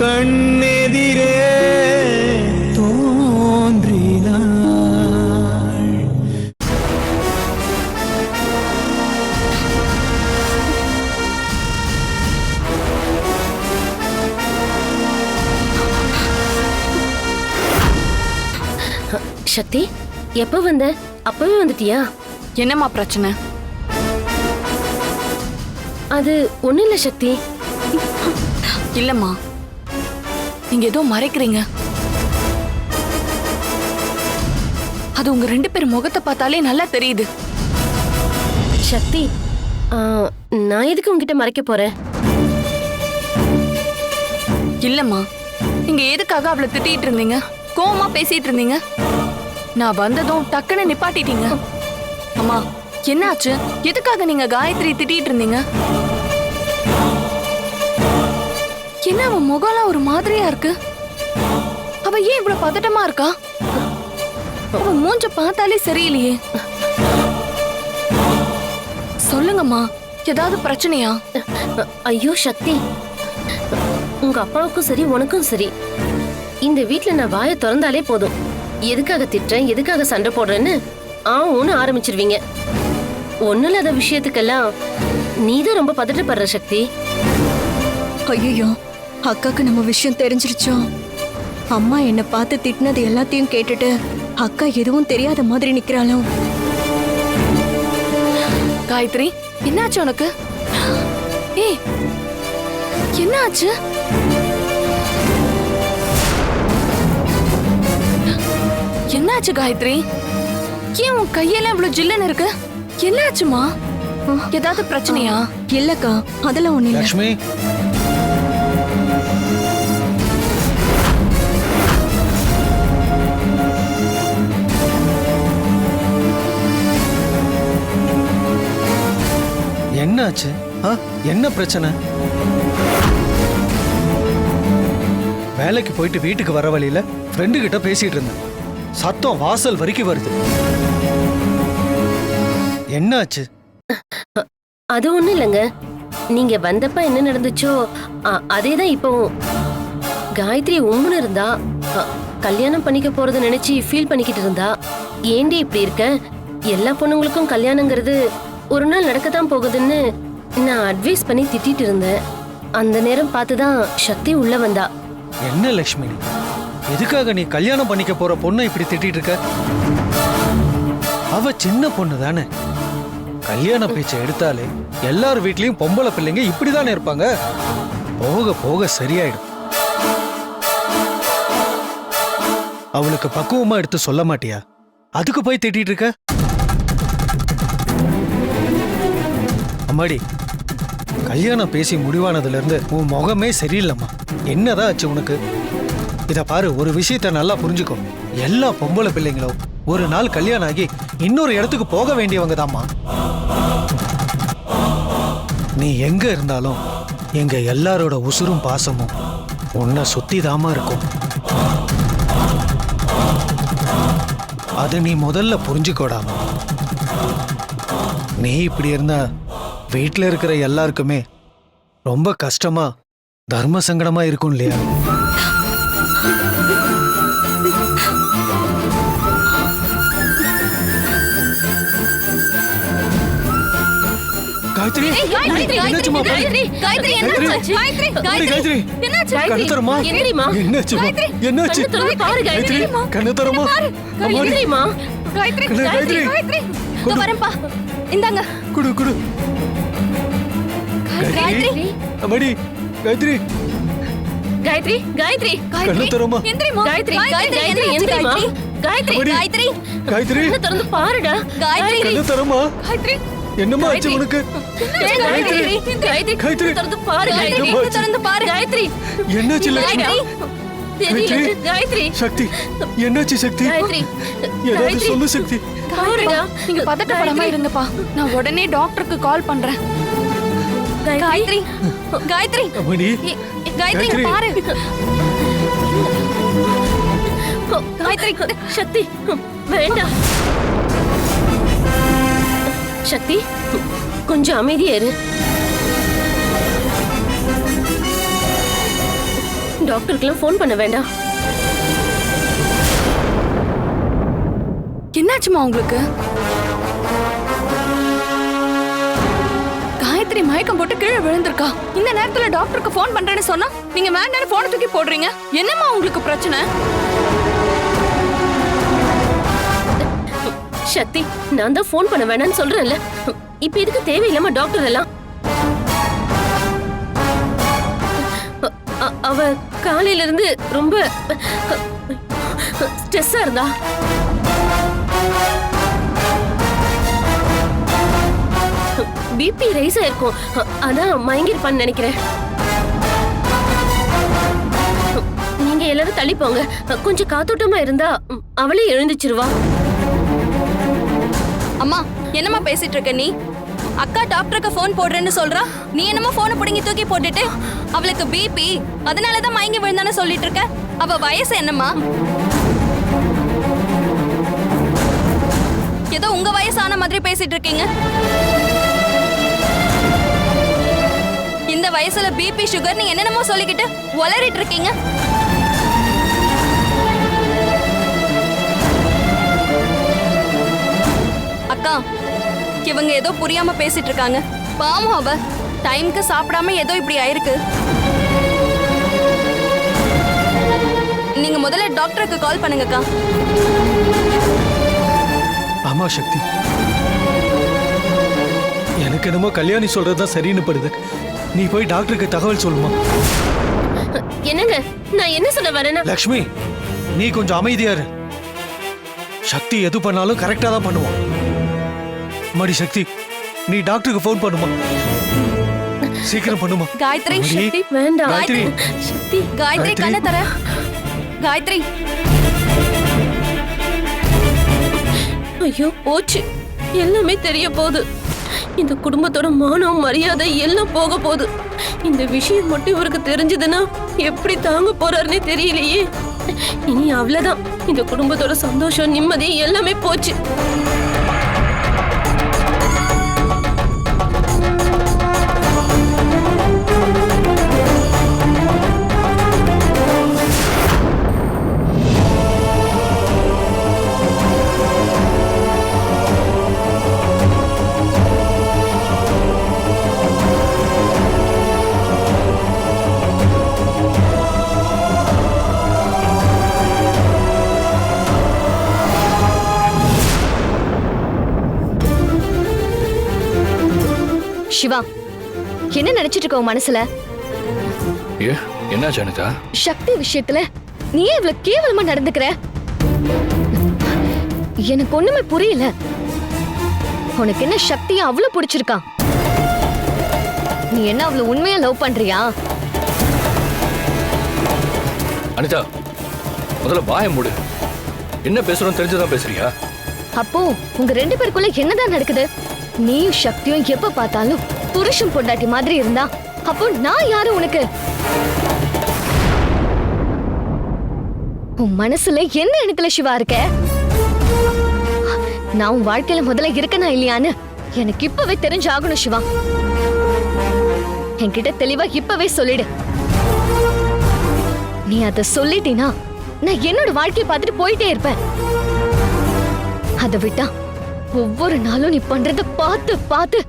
கண்ணெதிரே தோன்றினாள். சக்தி, எப்ப வந்த? அப்பவே வந்துட்டியா? என்னம்மா பிரச்சனை? அது ஒண்ணு இல்ல சக்தி. இல்லம்மா, நீங்க ஏதோ மறைக்கிறீங்க. அது உங்க 2 பேர் முகத்தை பார்த்தாலே நல்லா தெரியுது. சக்தி, நான் எதுக்கு உன்கிட்ட மறைக்க போறேன்? இல்லம்மா, நீங்க எதுக்காக அவளை திட்டிட்டு இருந்தீங்க? கோவமா பேசிட்டு இருந்தீங்க. நான் வந்ததும் டக்குன்னு நிப்பாட்டிட்டீங்க. அம்மா, என்னாச்சு? எதுக்காக நீங்க காயத்ரி திட்டிட்டு இருந்தீங்க? என்ன அவன் முகம்லாம் ஒரு மாதிரியா இருக்கு? அவ ஏன் இவ்வளவு பதட்டமா இருக்கா? அவ மூஞ்ச பார்த்தாலே சரியில்லையே. சொல்லுங்கம்மா, ஏதாவது பிரச்சனையா? ஐயோ சக்தி, உங்க அப்பாவுக்கும் சரி உனக்கும் சரி, இந்த வீட்ல நான் வாயை திறந்தாலே போதும், எதுக்காக திட்டுறேன், எதுக்காக சண்டை போடுறேன்னு ஒன்னு ஆரம்பிச்சிருவீங்க. ஒண்ணு இல்லாத விஷயத்துக்கெல்லாம் நீதான் ரொம்ப பதட்டப்படுற சக்தி. ஐயோ, அக்காக்கு நம்ம விஷயம் தெரிஞ்சிருச்சோ? அம்மா என்ன பார்த்து திட்டினது எல்லாத்தையும் கேட்டுட்டு அக்கா எதுவும் தெரியாத மாதிரி நிக்கிறாளோ? காயத்ரி, என்னாச்சு உனக்கு? ஏய், என்னாச்சு? என்னாச்சு காயத்ரி? ஏன் உன் கையெல்லாம் இவ்வளவு ஜில்லுன்னு இருக்கு? என்னாச்சுமா? ஏதாவது பிரச்சனையா? இல்லக்கா, அதெல்லாம் ஒண்ணு இல்ல. லக்ஷ்மி, என்னாச்சு? என்ன பிரச்சனை? வேலைக்கு போயிட்டு வீட்டுக்கு வர வழியில ஃப்ரெண்டு கிட்ட பேசிட்டு இருந்தேன். சத்தம் வாசல் வரைக்கும் வருது. என்னாச்சு? அது ஒண்ணு இல்லைங்க, நீங்க வந்தப்ப என்ன நடந்துச்சோ அதேதான் இப்பவும். காயத்ரி உம்முன்னு இருந்தா, கல்யாணம் பண்ணிக்க போறத நினைச்சு ஃபீல் பண்ணிக்கிட்டு இருந்தா. ஏண்டி இப்படி இருக்க? எல்லா பொண்ணுங்களுக்கும் கல்யாணங்கிறது ஒரு நாள் நடக்கத்தான் போகுதுன்னு நான் அட்வைஸ் பண்ணி திட்டிட்டு இருந்தேன். அந்த நேரம் பார்த்துதான் சக்தி உள்ள வந்தா. என்ன லக்ஷ்மி, எதுக்காக நீ கல்யாணம் பண்ணிக்க போற பொண்ணை இப்படி திட்டிட்டு இருக்க? அவ சின்ன பொண்ணு தானே. கல்யாண பேச்சை எடுத்தாலே எல்லார் வீட்லயும் பொம்பளை பிள்ளைங்க இப்படிதானே இருப்பாங்க. போக போக சரியாயிடும். அவளுக்கு பக்குவமா எடுத்து சொல்ல மாட்டியா? அதுக்கு போய் திட்டிட்டு இருக்க? அம்மாடி, கல்யாணம் பேசி முடிவானதுல இருந்து உன் முகமே சரியில்லைம்மா. என்னதான் ஆச்சு உனக்கு? இத பாரு, ஒரு விஷயத்த நல்லா புரிஞ்சுக்கோ. எல்லா பொம்பளை பிள்ளைங்களும் ஒரு நாள் கல்யாணம் ஆகி இன்னொரு இடத்துக்கு போக வேண்டியவங்க தாம்மா. நீ எங்க இருந்தாலும் எங்க எல்லாரோட உசுரும் பாசமும் உன்னை சுத்தி தாமா இருக்கும். அது நீ முதல்ல புரிஞ்சுக்கோடாமா. நீ இப்படி இருந்தா வீட்டில் இருக்கிற எல்லாருக்குமே ரொம்ப கஷ்டமா தர்ம சங்கடமா இருக்கும் இல்லையா? காயத்ரி, என்னாச்சுமா? கண்ணு என்னாச்சுமா? என்னாச்சு? கண்ணு தரமா? காயத்ரி, வரேன்ப்பா, இந்தாங்க. குடு குடு. காயத்ரி, அம்மாடி, காயத்ரி, காயத்ரி, காயத்ரி, கண்ணு தரமா? காயத்ரி, காயத்ரி, எந்திரிமா. காயத்ரி, காயத்ரி, காயத்ரி, கண்ணு திறந்து பாருடா. காயத்ரி, கண்ணு தரமா? காயத்ரி, என்னம்மா ஆச்சு உனக்கு? காயத்ரி, காயத்ரி, காயத்ரி, திறந்து பாரு. காயத்ரி, திறந்து பாரு. காயத்ரி, என்னாச்சு லட்சுமி? தெரியல. காயத்ரி, சக்தி, என்னாச்சு சக்தி? காயத்ரி, ஏதாவது சொல்லு சக்தி. பாருடா. நீங்க பதட்டப்படாம இருங்கப்பா, நான் உடனே டாக்டருக்கு கால் பண்றேன். காயத்ரி, காயத்ரி, அம்மாடி, காயத்ரி, இங்க பாரு. காயத்ரி, சக்தி, வேண்டாம். சக்தி, கொஞ்சம் அமைதியா இரு. டாக்டருக்குலாம் ஃபோன் பண்ண வேண்டாம். என்னாச்சுமா உங்களுக்கு? காயத்ரி மயக்கம் போட்டு கீழே விழுந்திருக்கா. இந்த நேரத்துல டாக்டருக்கு ஃபோன் பண்றேன்னு சொன்னா நீங்க வேண்டான்னு போனை தூக்கி போடுறீங்க. என்னம்மா உங்களுக்கு பிரச்சனை? சக்தி, நான் தான் ஃபோன் பண்ண வேணாம்னு சொல்றேன்ல. இப்ப எதுக்கு தேவையில்லாம டாக்டர் எல்லாம்? அவ காலையில இருந்து ரொம்ப ஸ்ட்ரெஸ்ஸா இருந்தா. பிபி ரைஸ் ஆயிருக்கும், அதான் மயங்கிருப்பான்னு நினைக்கிறேன். நீங்க எல்லாரும் தள்ளி போங்க. கொஞ்சம் காத்தோட்டமா இருந்தா அவளே எழுந்துச்சிருவா. அம்மா, என்னம்மா பேசிட்டு இருக்க நீ? அக்கா டாக்டருக்கு ஃபோன் போடுறேன்னு சொல்றா. நீ என்னமோ போனை புடுங்கி தூக்கி போட்டுட்டு அவளுக்கு பிபி, அதனாலதான் மயங்கி விழுந்தானு சொல்லிட்டு இருக்க. அவ வயசு என்னம்மா? ஏதோ உங்க வயசான மாதிரி பேசிட்டு இருக்கீங்க. இந்த வயசுல பிபி சுகர் நீ என்னென்னமோ சொல்லிக்கிட்டு உளறிட்டு இருக்கீங்க. அக்கா, இவங்க ஏதோ புரியாம பேசிட்டு இருக்காங்க. பாவம், அவ டைம்க்கு சாப்பிடாம ஏதோ இப்படி ஆயிருக்கு. நீங்க முதல்ல டாக்டருக்கு கால் பண்ணுங்கக்கா. ஆமா சக்தி, எனக்கு என்னமோ கல்யாணி சொல்றதுதான் சரின்னு படுது. நீ போய் டாக்டருக்கு தகவல் சொல்லுமா. என்னங்க, நான் என்ன சொல்ல வரேன்னா? லக்ஷ்மி, நீ கொஞ்சம் அமைதியா இரு. சக்தி எது பண்ணாலும் கரெக்டா தான் பண்ணுவான். மடி சக்தி, நீ டாக்டருக்கு ஃபோன் பண்ணுமா. சீக்கிரம் பண்ணுமா. காயத்ரி, மடி. சக்தி, வேண்டாம். காயத்ரி. சக்தி, காயத்ரி கண்ண தர. காயத்ரி, ஐயோ போச்சு, எல்லாமே தெரிய போகுது. இந்த குடும்பத்தோட மானம் மரியாதை எல்லாம் போக போகுது. இந்த விஷயம் மட்டும் இவருக்கு தெரிஞ்சதுன்னா எப்படி தாங்க போறாருன்னே தெரியலையே. இனி அவ்வளவுதான், இந்த குடும்பத்தோட சந்தோஷம் நிம்மதி எல்லாமே போச்சு. சிவா, என்ன நினைச்சிட்டு இருக்க உன் மனசுல? ஏ, என்னாச்சு அனிதா? சக்தி விஷயத்துல நீ ஏன் இவ்வளவு கேவலமா நடந்துக்கிற? எனக்கு ஒண்ணுமே புரியல. உனக்கு என்ன சக்தியா அவ்வளவு பிடிச்சிருக்கா? நீ என்ன அவ்வளவு உண்மையா லவ் பண்றியா? அனிதா, முதல்ல வாயை மூடு. என்ன பேசுறோம் தெரிஞ்சுதான் பேசுறியா? அப்போ உங்க ரெண்டு பேருக்குள்ள என்னதான் நடக்குது? நீயும் சக்தியும் எப்ப பார்த்தாலும் புருஷன் பொண்டாட்டி மாதிரி இருந்தா அப்போ நான் யாரு உனக்கு? உன் மனசுல என்ன எண்ணத்துல சிவா இருக்க? நான் உன் வாழ்க்கையில முதல்ல இருக்கனா இல்லையான்னு எனக்கு இப்பவே தெரிஞ்சாகணும் சிவா. என்கிட்ட தெளிவா இப்பவே சொல்லிடு. நீ அத சொல்லிட்டீனா நான் என்னோட வாழ்க்கையை பார்த்துட்டு போயிட்டே இருப்பேன். அதை விட்டா ஒவ்வொரு நாளும் நீ பண்றத பார்த்து பார்த்து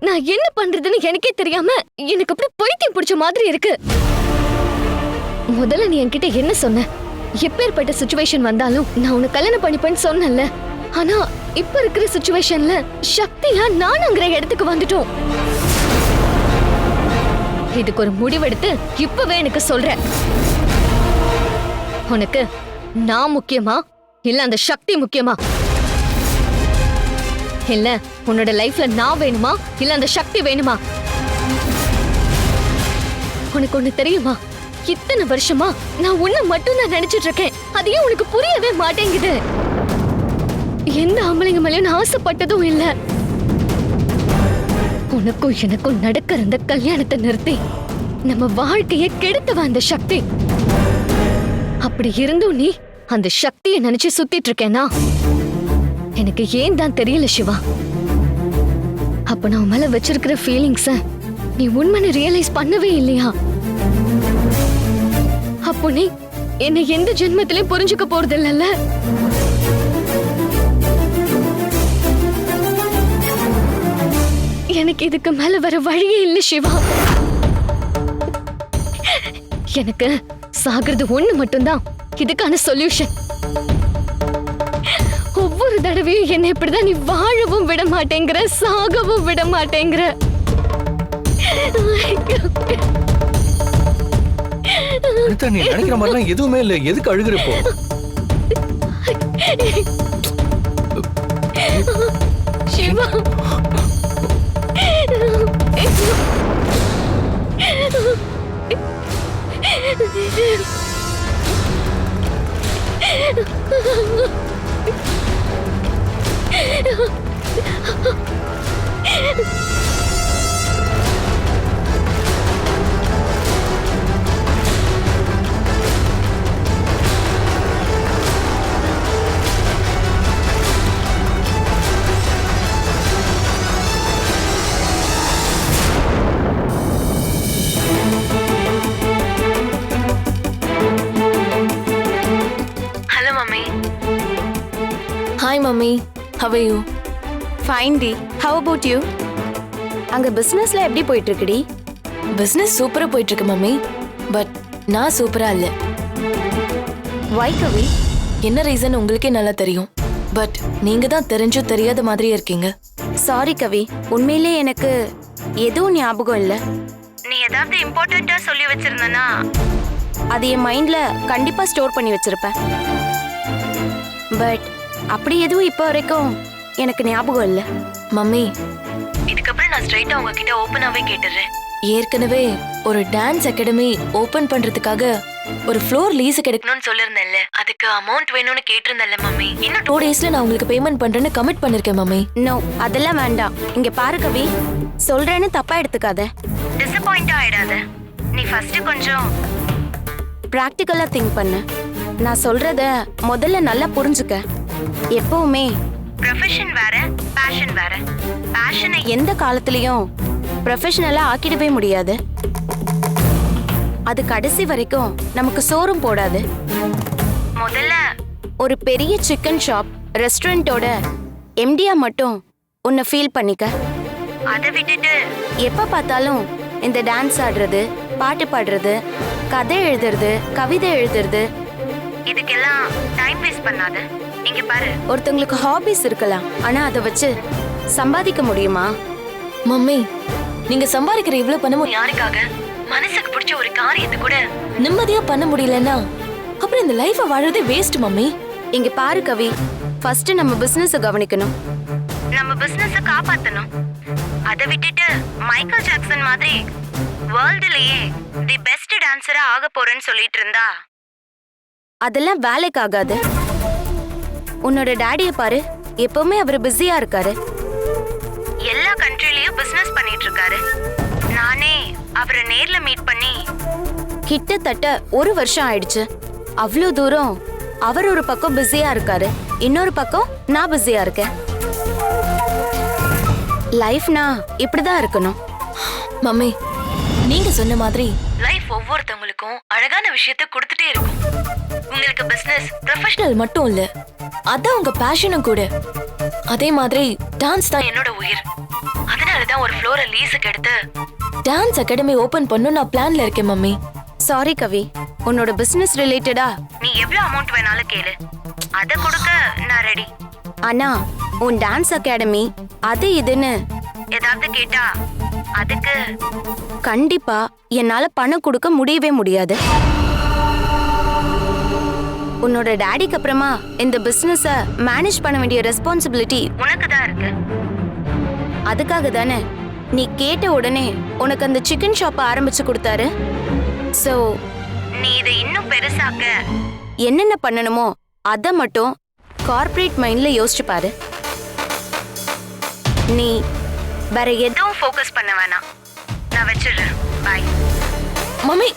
நான் என்ன பண்றதுன்னு எனக்கே தெரியாம எனக்கு அப்படி பைத்தியம் பிடிச்ச மாதிரி இருக்கு. முதல்ல நீ என்கிட்ட என்ன சொன்ன? எப்பேற்பட்ட சிச்சுவேஷன் வந்தாலும் நான் உன்னை கல்யாணம் பண்ணிப்பேன்னு சொன்னல. ஆனா இப்ப இருக்கிற சிச்சுவேஷன்ல சக்தியா நானுங்கிற இடத்துக்கு வந்துட்டோம். இதுக்கு ஒரு முடிவெடுத்து இப்பவே எனக்கு சொல்ற. உனக்கு நான் முக்கியமா இல்ல அந்த சக்தி முக்கியமா? இல்ல உன்னோட லைஃப்ல நான் வேணுமா இல்ல அந்த சக்தி வேணுமா? உனக்கு ஒண்ணு தெரியுமா? இத்தனை வருஷமா நான் உன்னை மட்டும் தான் நினைச்சிட்டு இருக்கேன். அதையும் உனக்கு புரியவே மாட்டேங்குது. எந்த ஆம்பளைங்க மேலயும் நான் ஆசைப்பட்டதும் இல்ல. உனக்கும் எனக்கும் நடக்கிற அந்த கல்யாணத்தை நிறுத்தி நம்ம வாழ்க்கையை கெடுத்தவ அந்த சக்தி. அப்படி இருந்தும் நீ அந்த சக்தியை நினைச்சு சுத்திட்டு இருக்கேனா? எனக்கு ஏன் தான் தெரியல சிவா. அப்ப நான் மேல வச்சிருக்கிற ஃபீலிங்ஸ நீ உண்மையை ரியலைஸ் பண்ணவே இல்லையா? அப்போ நீ என்னை எந்த ஜென்மத்திலயும் புரிஞ்சுக்க போறது இல்லல்ல? எனக்கு இதுக்கு மேல வர வழியே இல்ல சிவா. எனக்கு சாகிறது ஒண்ணு மட்டும்தான் இதுக்கான சொல்யூஷன். ஒவ்வொரு தடவையும் என்னை இப்படிதான் நீ வாழவும் விட மாட்டேங்கிற, சாகவும் விட மாட்டேங்கிற. அனிதா, நீ நினைக்கிற மாதிரிலாம் எதுவுமே இல்லை. எதுக்கு அழுகிறப்போ? Shiva, hello mummy. Hi mummy, how are you? Fine டி. How about you? அங்க பிசினஸ்ல எப்படி போயிட்டு இருக்குடி? பிசினஸ் சூப்பரா போயிட்டு இருக்கு மம்மி. பட் நான் சூப்பரா இல்ல. வை கவி? என்ன ரீசன் உங்களுக்கே நல்லா தெரியும். பட் நீங்க தான் தெரிஞ்சும் தெரியாத மாதிரியே இருக்கீங்க. சாரி கவி, உண்மையிலே எனக்கு எதுவும் ஞாபகம் இல்ல. நீ ஏதாவது இம்பார்ட்டண்டா சொல்லி வச்சிருந்தனா அது என் மைண்ட்ல கண்டிப்பா ஸ்டோர் பண்ணி வச்சிருப்பேன். பட் அப்படி எதுவும் இப்போ வரைக்கும் எனக்கு ஞாபகம் இல்ல. மம்மி, இதுக்கப்புறம் நான் ஸ்ட்ரைட்டா உங்ககிட்ட ஓப்பனாவே கேட்டுறேன். ஏற்கனவே ஒரு டான்ஸ் அகாடமி ஓபன் பண்றதுக்காக ஒரு ஃப்ளோர் லீஸ் கிடைக்கணும்னு சொல்லிருந்தேன்ல, அதுக்கு அமௌண்ட் வேணும்னு கேட்டிருந்தேன்ல மம்மி. இன்னும் 2 டேஸ்ல நான் உங்களுக்கு பேமெண்ட் பண்றேன்னு கமிட் பண்ணிருக்கேன் மம்மி. நோ, அதெல்லாம் வேண்டாம். இங்க பாரு கவி, சொல்றேன்னு தப்பா எடுத்துக்காத, டிசப்பாயிண்ட் ஆயிடாத. நீ ஃபர்ஸ்ட் கொஞ்சம் பிராக்டிக்கலா திங்க் பண்ணு. நான் சொல்றத முதல்ல நல்லா புரிஞ்சுக்க. எப்பவுமே ப்ரொஃபஷன் வேற, பேஷன் வேற. பேஷனை எந்த காலத்துலயும் ப்ரொஃபஷனலா ஆக்கிடவே முடியாது. அது கடைசி வரைக்கும் நமக்கு சோறும் போடாது. முதல்ல ஒரு பெரிய சிக்கன் ஷாப் ரெஸ்டாரண்டோட எம்டியா மட்டும் உன்னை ஃபீல் பண்ணிக்க. அதை விட்டுட்டு எப்ப பார்த்தாலும் இந்த டான்ஸ் ஆடுறது, பாட்டு பாடுறது, கதை எழுதுறது, கவிதை எழுதுறது, இதுக்கெல்லாம் டைம் வேஸ்ட் பண்ணாத. இங்க பாரு, ஒருத்தங்களுக்கு ஹாபிஸ் இருக்கலாம், ஆனா அதை வச்சு சம்பாதிக்க முடியுமா? மம்மி, நீங்க சம்பாதிக்கிற இவ்வளவு பணமும் யாருக்காக? மனசுக்கு பிடிச்ச ஒரு காரியத்தை கூட நிம்மதியா பண்ண முடியலன்னா அப்புறம் இந்த லைஃபை வாழறதே வேஸ்ட் மம்மி. இங்க பாரு கவி, ஃபர்ஸ்ட் நம்ம பிசினஸ் கவனிக்கணும், நம்ம பிசினஸ் காப்பாத்தணும். அதை விட்டுட்டு மைக்கேல் ஜாக்சன் மாதிரி வேர்ல்டுலயே தி பெஸ்ட் டான்சரா ஆக போறேன்னு சொல்லிட்டு இருந்தா அதெல்லாம் வேலைக்கு ஆகாது. உன்னோட டாடிய பாரு, எப்பவுமே அவர் பிஸியா இருக்காரு. எல்லா கண்ட்ரிலயும் பிசினஸ் பண்ணிட்டு இருக்காரு. நானே அவரை நேர்ல மீட் பண்ணி கிட்டத்தட்ட 1 வருஷம் ஆயிடுச்சு. அவ்வளோ தூரம் அவர் ஒரு பக்கம் பிஸியா இருக்காரு, இன்னொரு பக்கம் நான் பிஸியா இருக்கேன். லைஃப்னா இப்படிதான் இருக்கணும். மம்மி, நீங்க சொன்ன மாதிரி லைஃப் ஒவ்வொருத்தவங்களுக்கும் அழகான விஷயத்தை கொடுத்துட்டே இருக்கும். உங்களுக்கு பிசினஸ் ப்ரொஃபஷனல் மட்டும் இல்ல, அதான் உங்க பேஷனும் கூட. அதே மாதிரி டான்ஸ் தான் என்னோட உயிர். அதனாலதான் ஒரு ஃப்ளோரை லீஸுக்கு எடுத்து டான்ஸ் அகாடமி ஓபன் பண்ணனும் நான் பிளான்ல இருக்கேன் மம்மி. சாரி கவி, உன்னோட பிசினஸ் ரிலேட்டடா நீ எவ்வளவு அமௌண்ட் வேணாலும் கேளு, அத கொடுக்க நான் ரெடி. ஆனா உன் டான்ஸ் அகாடமி அது இதுன்னு ஏதாவது கேட்டா அதுக்கு கண்டிப்பா என்னால பணம் கொடுக்க முடியவே முடியாது. உன்னோட டாடிக்கு அப்புறமா இந்த பிசினஸ மேனேஜ் பண்ண வேண்டிய ரெஸ்பான்சிபிலிட்டி உனக்கு தான் இருக்கு. அதுக்காக தானே நீ கேட்ட உடனே உனக்கு அந்த சிக்கன் ஷாப் ஆரம்பிச்சு கொடுத்தாரு. சோ நீ இதை இன்னும் பெருசாக்க என்னென்ன பண்ணணுமோ அதை மட்டும் கார்ப்பரேட் மைண்ட்ல யோசிச்சு பாரு. நீ வேற எதுவும் ஃபோக்கஸ் பண்ண வேணாம். நான் வச்சிடுறேன். Bye mummy.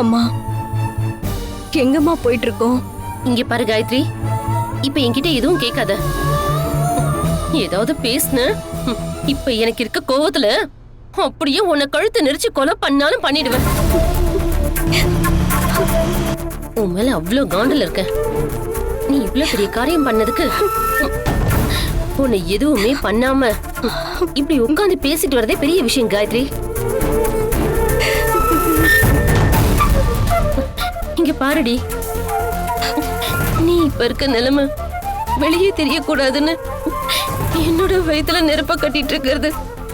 அம்மா எங்கம்மா போயிட்டு இருக்கோம்? இங்க பாரு காயத்ரி, இப்ப என்கிட்ட எதுவும் கேட்காத. ஏதாவது பேசுன, இப்ப எனக்கு இருக்க கோவத்துல அப்படியே உன்னை கழுத்து நெரிச்சு கொலை பண்ணாலும் பண்ணிடுவேன். உன் மேல அவ்வளவு காண்டில் இருக்க. நீ இவ்வளவு பெரிய காரியம் பண்ணதுக்கு உன்னை எதுவுமே பண்ணாம இப்படி உட்கார்ந்து பேசிட்டு வரதே பெரிய விஷயம் காயத்ரி. இங்க பாருடி, நீ இப்ப இருக்க நிலைமை வெளியே தெரியக்கூடாதுன்னு என்னோட வயித்துல நெருப்ப கட்டிட்டு இருக்கிறது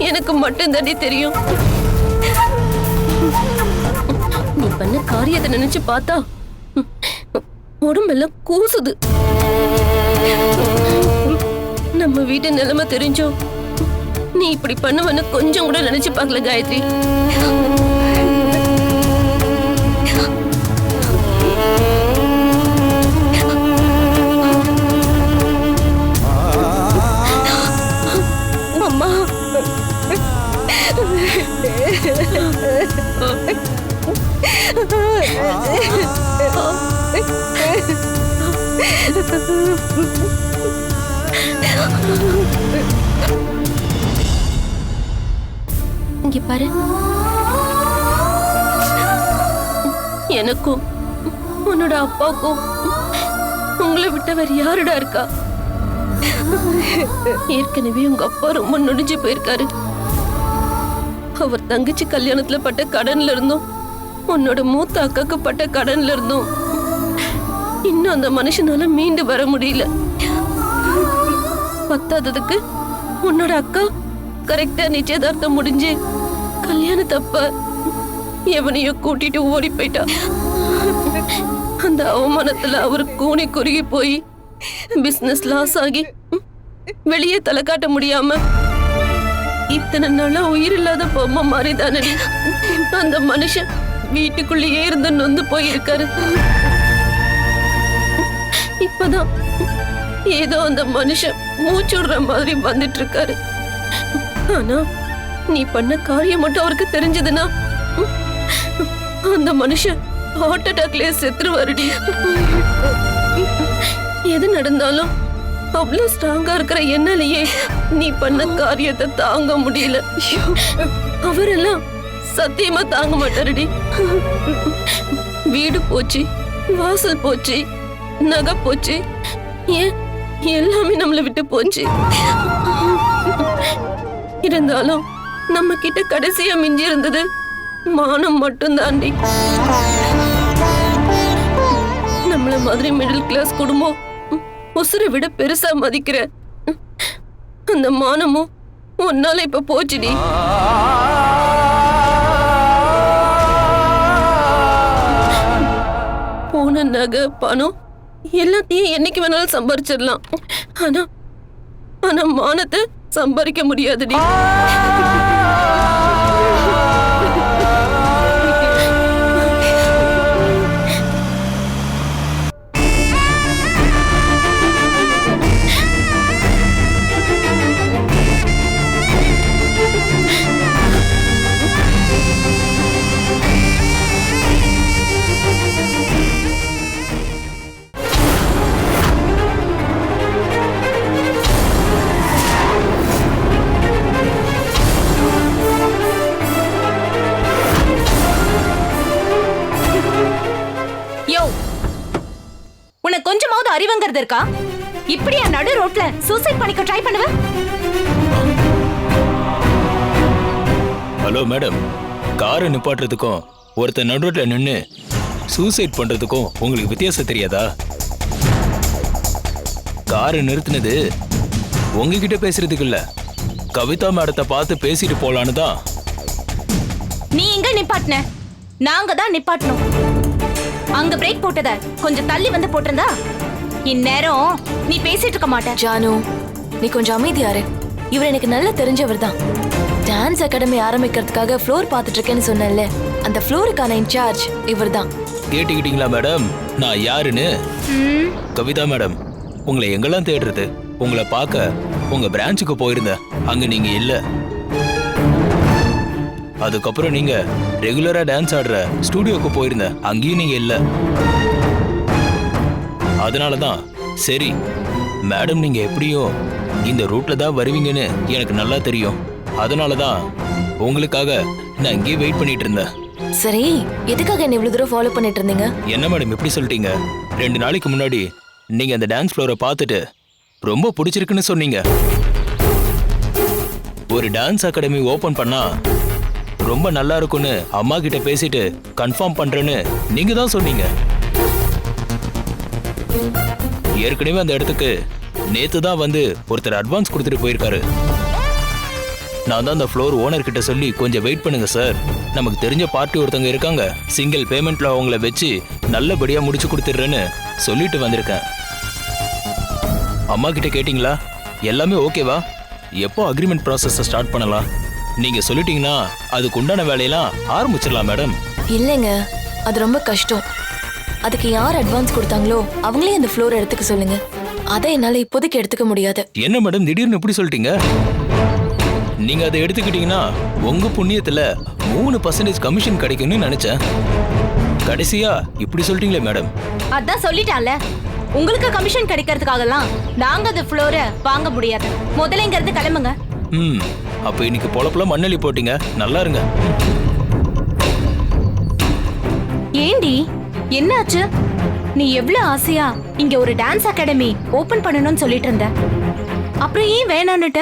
எனக்கு மட்டும் தாண்டி தெரியும். நீ பண்ண காரியத்தை நினைச்சு பார்த்தா உடம்பெல்லாம் கூசுது. நம்ம வீட்டு நிலைமை தெரிஞ்சோ நீ இப்படி பண்ணுவன்னு கொஞ்சம் கூட நினைச்சு பார்க்கல காயத்ரி. அம்மா இங்க பாரு, எனக்கும் உன்னோட அப்பாவுக்கும் உங்களை விட்டவர் யாருடா இருக்கா? ஏற்கனவே உங்க அப்பா ரொம்ப நொடிஞ்சு போயிருக்காரு. அவர் தங்கச்சி கல்யாணத்துல பட்ட கடன்ல இருந்தும் உன்னோட மூத்த அக்காக்கு பட்ட கடன்ல இருந்தும் இன்னும் அந்த மனுஷனால மீண்டு வர முடியல. பத்தாததுக்கு உன்னோட அக்கா கரெக்டா நிச்சயதார்த்தம் முடிஞ்சு கல்யாணத்தப்ப எவனையோ கூட்டிட்டு ஓடி போயிட்டா. அந்த அவமானத்துல அவர் கூனி குறுகி போய் பிசினஸ் லாஸ் ஆகி வெளியே தலை காட்ட முடியாம இத்தனை நாளா உயிரில்லாத பொம்மை மாதிரி தானே அந்த மனுஷன் வீட்டுக்குள்ளேயே இருந்து நொந்து போயிருக்காரு. இப்பதான் ஏதோ அந்த மனுஷன் மூச்சுடுற மாதிரி வந்துட்டு இருக்காரு. ஆனா நீ பண்ண காரியம் மட்டும் அவருக்கு தெரிஞ்சதுன்னா அந்த மனுஷன் ஹார்ட் அட்டாக்லயே செத்துருவாருடி. எது நடந்தாலும் அவ்வளவு ஸ்ட்ராங்கா இருக்கிற என்னாலேயே நீ பண்ண காரியத்தை தாங்க முடியல. அவரெல்லாம் சத்தியமா தாங்க மாட்டாருடி. வீடு போச்சு, வாசல் போச்சு, நகை போச்சு, ஏன் எல்லாமே நம்மளை விட்டு போச்சு. இருந்தாலும் நம்ம கிட்ட கடைசியா மிஞ்சி இருந்தது மானம் மட்டும் தாண்டி. நம்மள மாதிரி மிடில் கிளாஸ் குடும்பம் உசுரை விட பெருசா மதிக்கிற அந்த மானமும் ஒன்னால இப்ப போச்சுடி. போன நகை பணம் எல்லாத்தையும் என்னைக்கு வேணாலும் சம்பாரிச்சிடலாம். ஆனா ஆனா மானத்தை சம்பாதிக்க முடியாதுடி. கொஞ்சமாவது அறிவுங்கிறது இருக்கா? இப்படியா நடு ரோட்ல சூசைட் பண்ணிக்க ட்ரை பண்ணுவ? ஹலோ மேடம், காரை நிப்பாட்டுறதுக்கும் ஒருத்தர் நடு ரோட்ல நின்று சூசைட் பண்றதுக்கும் உங்களுக்கு வித்தியாசம் தெரியாதா? காரை நிறுத்தினது உங்ககிட்ட பேசுறதுக்கு இல்ல, கவிதா மேடத்தை பார்த்து பேசிட்டு போலான்னு தான். நீ எங்க நிப்பாட்டின? நாங்க தான் நிப்பாட்டணும். அங்க பிரேக் போட்டத கொஞ்சம் தள்ளி வந்து போட்டிருந்தா இந்நேரம் நீ பேசிட்டு இருக்க மாட்ட. ஜானு, நீ கொஞ்சம் அமைதியாரு. இவர் எனக்கு நல்லா தெரிஞ்சவர் தான். டான்ஸ் அகாடமி ஆரம்பிக்கிறதுக்காக ஃப்ளோர் பார்த்துட்டு இருக்கேன்னு சொன்னேன்ல, அந்த ஃப்ளோருக்கான இன்சார்ஜ் இவர் தான். கேட்டுக்கிட்டீங்களா மேடம் நான் யாருன்னு? கவிதா மேடம், உங்களை எங்கெல்லாம் தேடுறது? உங்களை பார்க்க உங்க பிரான்ச்சுக்கு போயிருந்தேன், அங்க நீங்க இல்ல. அதுக்கப்புறம் நீங்க ரெகுலரா டான்ஸ் ஆடுற ஸ்டூடியோக்கு போயிருந்த அங்கேயும் நீங்க இல்ல. அதனாலதான் சரி மேடம் நீங்க எப்படியும் இந்த ரூட்ல தான் வருவீங்கன்னு எனக்கு நல்லா தெரியும். அதனாலதான் உங்களுக்காக நான் இங்கேயே வெயிட் பண்ணிட்டு இருந்தேன். சரி, எதுக்காக என்ன இவ்வளவு தூரம் ஃபாலோ பண்ணிட்டு இருந்தீங்க? என்ன மேடம் எப்படி சொல்லிட்டீங்க? 2 நாளைக்கு முன்னாடி நீங்க அந்த டான்ஸ் ஃப்ளோரை பார்த்துட்டு ரொம்ப பிடிச்சிருக்குன்னு சொன்னீங்க. ஒரு டான்ஸ் அகாடமி ஓபன் பண்ணா ரொம்ப நல்லா இருக்கும்னு அம்மா கிட்ட பேசிட்டு கன்ஃபார்ம் பண்றேன்னு நீங்க தான் சொன்னீங்க. ஏற்கனவே அந்த இடத்துக்கு நேத்து தான் வந்து ஒருத்தர் அட்வான்ஸ் கொடுத்துட்டு போயிருக்காரு. நான் தான் அந்த ஃப்ளோர் ஓனர் கிட்ட சொல்லி கொஞ்சம் வெயிட் பண்ணுங்க சார், நமக்கு தெரிஞ்ச பார்ட்டி ஒருத்தவங்க இருக்காங்க, சிங்கிள் பேமெண்ட்ல அவங்கள வச்சு நல்லபடியா முடிச்சு கொடுத்துடுறேன்னு சொல்லிட்டு வந்திருக்கேன். அம்மா கிட்ட கேட்டிங்களா? எல்லாமே ஓகேவா? எப்போ அக்ரிமெண்ட் ப்ராசஸ் ஸ்டார்ட் பண்ணலாம்? நீங்க சொல்லிட்டீங்கன்னா அதுக்கு உண்டான வேலையெல்லாம் ஆரம்பிச்சிடலாம் மேடம். இல்லைங்க, அது ரொம்ப கஷ்டம். அதுக்கு யார் அட்வான்ஸ் கொடுத்தாங்களோ அவங்களே அந்த ஃப்ளோர் எடுத்துக்க சொல்லுங்க. அதை என்னால இப்போதைக்கு எடுத்துக்க முடியாது. என்ன மேடம் திடீர்னு எப்படி சொல்லிட்டீங்க? நீங்க அதை எடுத்துக்கிட்டீங்கன்னா உங்க புண்ணியத்துல 3% கமிஷன் கிடைக்கும்னு நினைச்சேன். கடைசியா இப்படி சொல்லிட்டீங்களே மேடம். அதான் சொல்லிட்டான்ல, உங்களுக்கு கமிஷன் கிடைக்கிறதுக்காகலாம் நாங்க அந்த ஃப்ளோரை வாங்க முடியாது. முதல்ல இங்க இருந்து கிளம்புங்க. அப்ப இன்னைக்கு பொழப்புல மண்ணெளி போட்டீங்க. நல்லா இருங்க. ஏண்டி என்னாச்சு? நீ எவ்வளவு ஆசையா இங்க ஒரு டான்ஸ் அகாடமி ஓபன் பண்ணணும்னு சொல்லிட்டு இருந்த, அப்புறம் ஏன் வேணான்னுட்ட?